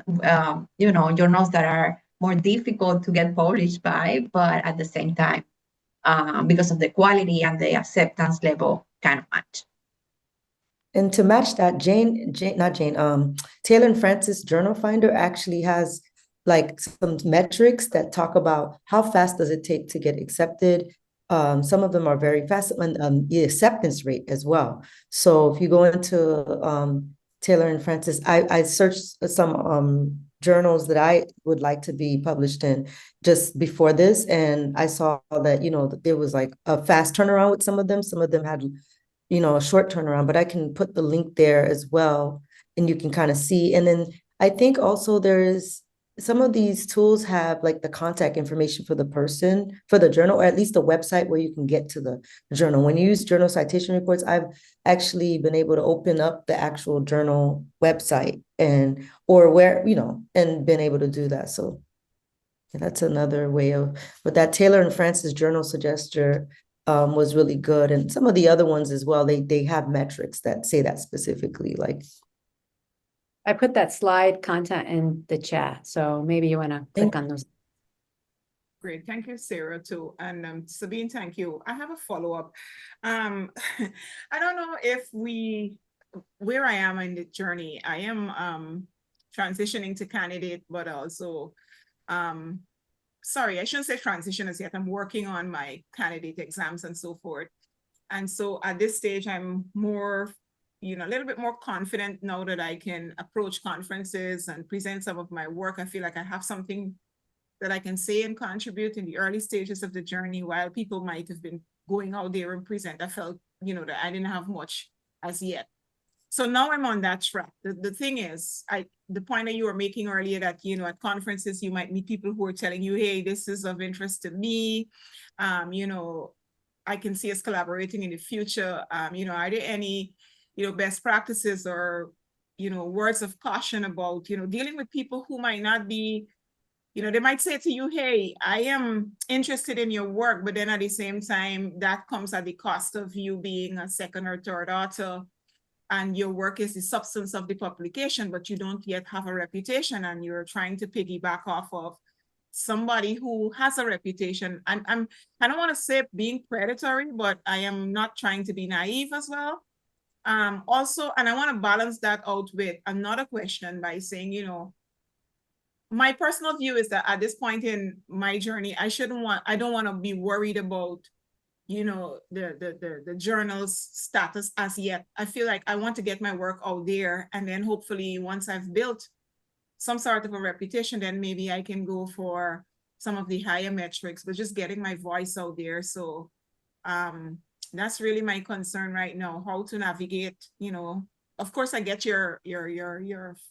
journals that are more difficult to get published by, but at the same time, because of the quality and the acceptance level kind of match. And to match that, Taylor and Francis Journal Finder actually has like some metrics that talk about how fast does it take to get accepted. Some of them are very fast, and the acceptance rate as well. So if you go into Taylor and Francis, I searched some journals that I would like to be published in just before this, and I saw that there was like a fast turnaround with some of them. Some of them had a short turnaround, but I can put the link there as well, and you can kind of see. And then I think also there's some of these tools have like the contact information for the person, for the journal, or at least a website where you can get to the journal. When you use journal citation reports, I've actually been able to open up the actual journal website and been able to do that. So that's another way of, but that Taylor and Francis Journal Suggester was really good. And some of the other ones as well, they have metrics that say that specifically, like. I put that slide content in the chat, so maybe you want to click on those. Great, thank you, Sarah, too. And Sabine, thank you. I have a follow-up. I don't know if where I am in the journey, I am transitioning to candidate, but also, sorry, I shouldn't say transition as yet. I'm working on my candidate exams and so forth. And so at this stage, I'm more, a little bit more confident now that I can approach conferences and present some of my work. I feel like I have something that I can say and contribute in the early stages of the journey, while people might have been going out there and present. I felt, that I didn't have much as yet. So now I'm on that track. The thing is, the point that you were making earlier that, at conferences, you might meet people who are telling you, hey, this is of interest to me. I can see us collaborating in the future. Are there any, best practices or, words of caution about, dealing with people who might not be, they might say to you, hey, I am interested in your work, but then at the same time, that comes at the cost of you being a second or third author, and your work is the substance of the publication, but you don't yet have a reputation, and you're trying to piggyback off of somebody who has a reputation. I don't want to say being predatory, but I am not trying to be naive as well. Also, and I want to balance that out with another question by saying, my personal view is that at this point in my journey, I don't want to be worried about, the journal's status as yet. I feel like I want to get my work out there, and then hopefully once I've built some sort of a reputation, then maybe I can go for some of the higher metrics, but just getting my voice out there. So that's really my concern right now, how to navigate, of course, I get your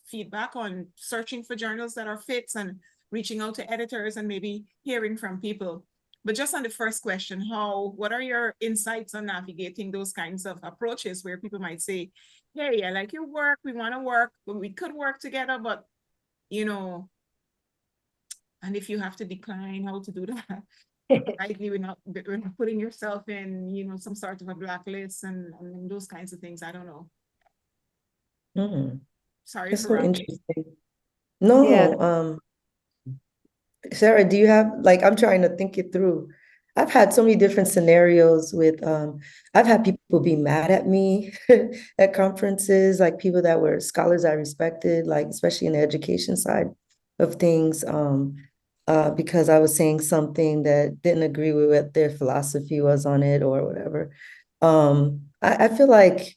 feedback on searching for journals that are fits and reaching out to editors and maybe hearing from people. But just on the first question, what are your insights on navigating those kinds of approaches where people might say, hey, I like your work, we want to work, but we could work together, but, and if you have to decline, how to do that? Likely we're not putting yourself in, some sort of a blacklist and those kinds of things. I don't know. Sorry That's for so rambling. interesting. No, Yeah. Sarah, do you have, like, I'm trying to think it through. I've had so many different scenarios with, I've had people be mad at me at conferences, like people that were scholars I respected, like especially in the education side of things, because I was saying something that didn't agree with what their philosophy was on it or whatever. I feel like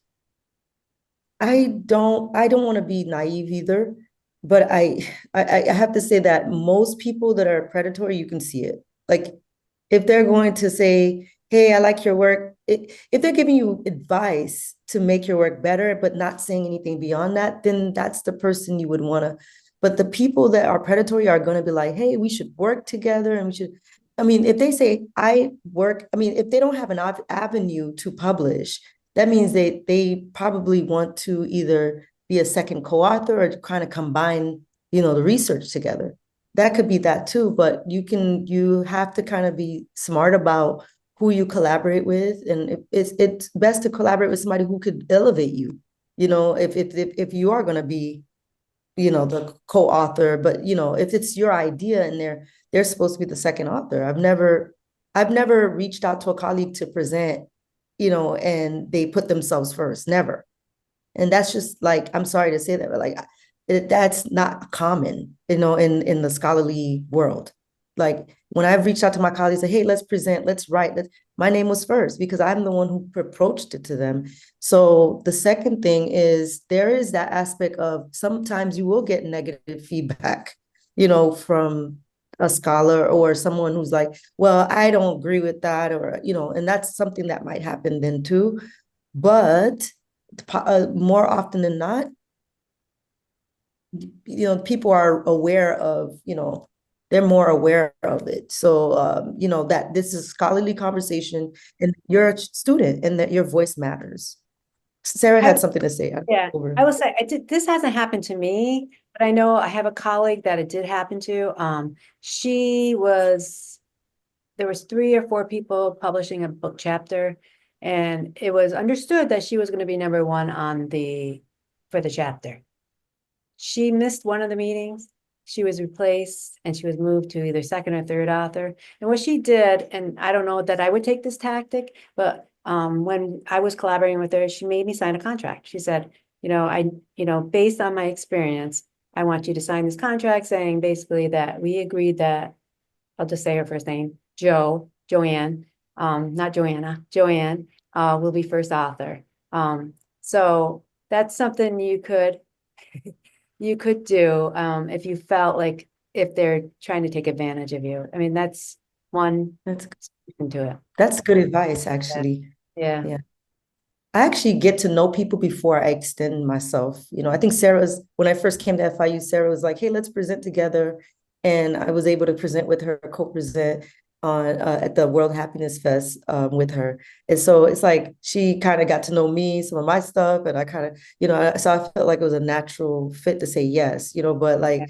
I don't want to be naive either, but I have to say that most people that are predatory, you can see it. Like if they're going to say, hey, I like your work, if they're giving you advice to make your work better, but not saying anything beyond that, then that's the person you would want to. But the people that are predatory are going to be like, hey, we should work together and we should. I mean, if they say if they don't have an avenue to publish, that means they probably want to either be a second co-author or kind of combine, the research together. That could be that too, but you have to kind of be smart about who you collaborate with, and it's best to collaborate with somebody who could elevate you. If you are going to be, the co-author, but if it's your idea and they're supposed to be the second author. I've never reached out to a colleague to present, and they put themselves first, never. And that's just like, I'm sorry to say that, but like, that's not common, in the scholarly world. Like when I've reached out to my colleagues, say, hey, let's present, let's write, my name was first because I'm the one who approached it to them. So the second thing is there is that aspect of sometimes you will get negative feedback, from a scholar or someone who's like, well, I don't agree with that, or, and that's something that might happen then too. But more often than not, people are aware of, they're more aware of it. So, that this is a scholarly conversation and you're a student and that your voice matters. Sarah had something to say. Yeah, I will say this hasn't happened to me, but I know I have a colleague that it did happen to. She was there was 3 or 4 people publishing a book chapter, and it was understood that she was going to be number 1 for the chapter. She missed one of the meetings. She was replaced and she was moved to either second or third author. And what she did, and I don't know that I would take this tactic, but when I was collaborating with her, she made me sign a contract. She said, based on my experience, I want you to sign this contract saying basically that we agreed that, I'll just say her first name, Joanne, not Joanna, Joanne, will be first author. So that's something you could do if you felt like if they're trying to take advantage of you. I mean, that's one into it. That's good advice, actually. Yeah. Yeah. I actually get to know people before I extend myself. I think when I first came to FIU, Sarah was like, hey, let's present together. And I was able to present with her, co-present on at the World Happiness Fest with her. And so it's like she kind of got to know me, some of my stuff, and I kind of, so I felt like it was a natural fit to say yes, but like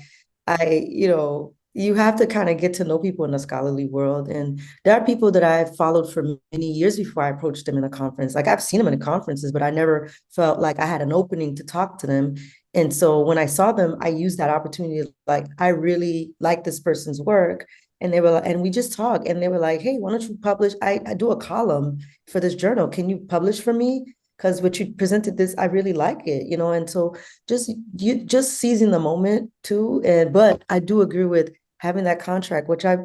you have to kind of get to know people in the scholarly world. And there are people that I've followed for many years before I approached them in a conference. Like I've seen them in the conferences, but I never felt like I had an opening to talk to them. And so when I saw them, I used that opportunity, like, I really like this person's work. And and we just talked, and they were like, hey, why don't you publish? I do a column for this journal. Can you publish for me? Because what you presented this, I really like it, and so just seizing the moment too. But I do agree with having that contract, which I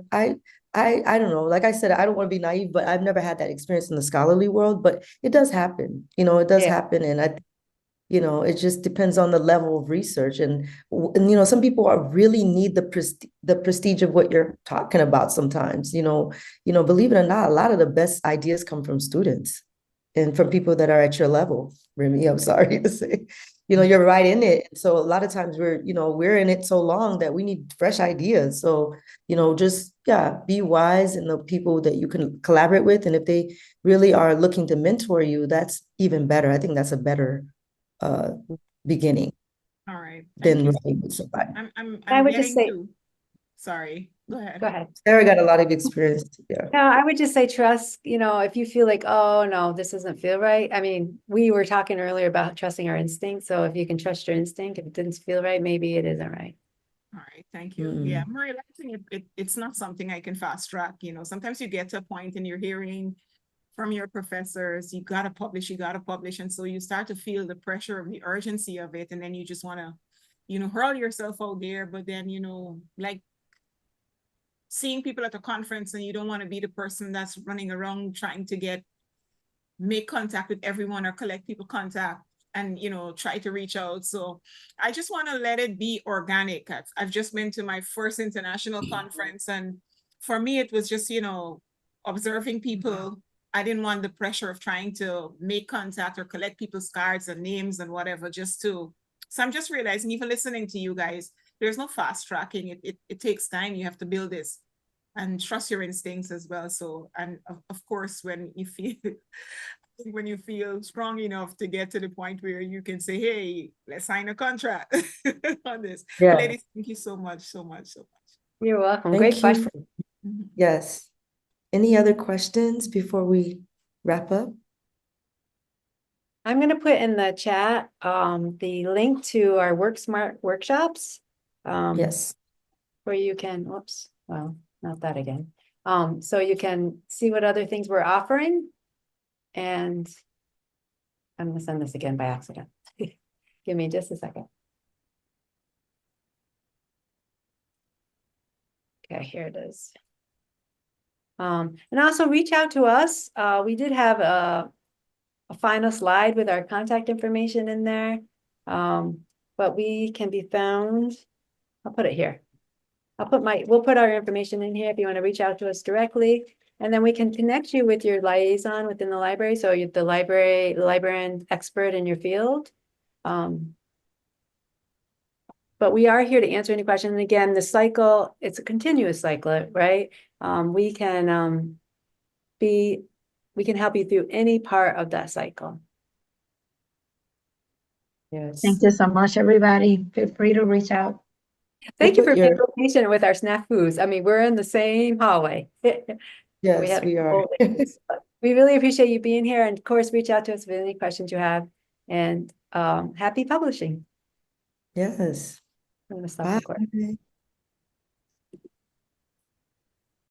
don't know. Like I said, I don't want to be naive, but I've never had that experience in the scholarly world. But it does happen, it does happen, and it just depends on the level of research, and some people really need the prestige of what you're talking about. Sometimes, believe it or not, a lot of the best ideas come from students and from people that are at your level. Remy, I'm sorry to say, you're right in it. So a lot of times we're in it so long that we need fresh ideas. So, just, be wise in the people that you can collaborate with. And if they really are looking to mentor you, that's even better. I think that's a better beginning. All right. Than working with somebody. I would just say, sorry, go ahead. Go ahead. Sarah got a lot of experience. Yeah. No, I would just say trust, if you feel like, oh no, this doesn't feel right. I mean, we were talking earlier about trusting our instinct. So if you can trust your instinct, if it didn't feel right, maybe it isn't right. All right, thank you. Yeah, I'm realizing it's not something I can fast track. Sometimes you get to a point in your hearing from your professors, you gotta publish. And so you start to feel the pressure of the urgency of it. And then you just wanna, hurl yourself out there. But then, like seeing people at a conference, and you don't wanna be the person that's running around trying to make contact with everyone or collect people contact and, try to reach out. So I just wanna let it be organic. I've just been to my first international conference. And for me, it was just, observing people. I didn't want the pressure of trying to make contact or collect people's cards and names and whatever, so I'm just realizing, even listening to you guys, there's no fast tracking. It takes time. You have to build this and trust your instincts as well. So, and of course, when you feel strong enough to get to the point where you can say, hey, let's sign a contract on this. Yeah. Ladies, thank you so much. You're welcome. Thank Great you. question. Yes. Any other questions before we wrap up? I'm going to put in the chat the link to our WorkSmart workshops. Yes. Where you can, whoops, well, not that again. So you can see what other things we're offering. And I'm going to send this again by accident. Give me just a second. Okay, here it is. And also reach out to us. We did have a final slide with our contact information in there. But we can be found. I'll put it here. We'll put our information in here if you want to reach out to us directly, and then we can connect you with your liaison within the library. So you're the librarian expert in your field. But we are here to answer any questions. And again, the cycle, it's a continuous cycle, right? We can help you through any part of that cycle. Yes. Thank you so much, everybody. Feel free to reach out. Thank you for being patient with our snafus. I mean, we're in the same hallway. We Yes, had we are. full days, but we really appreciate you being here, and of course, reach out to us with any questions you have, and happy publishing. Yes. I'm gonna stop recording. Bye.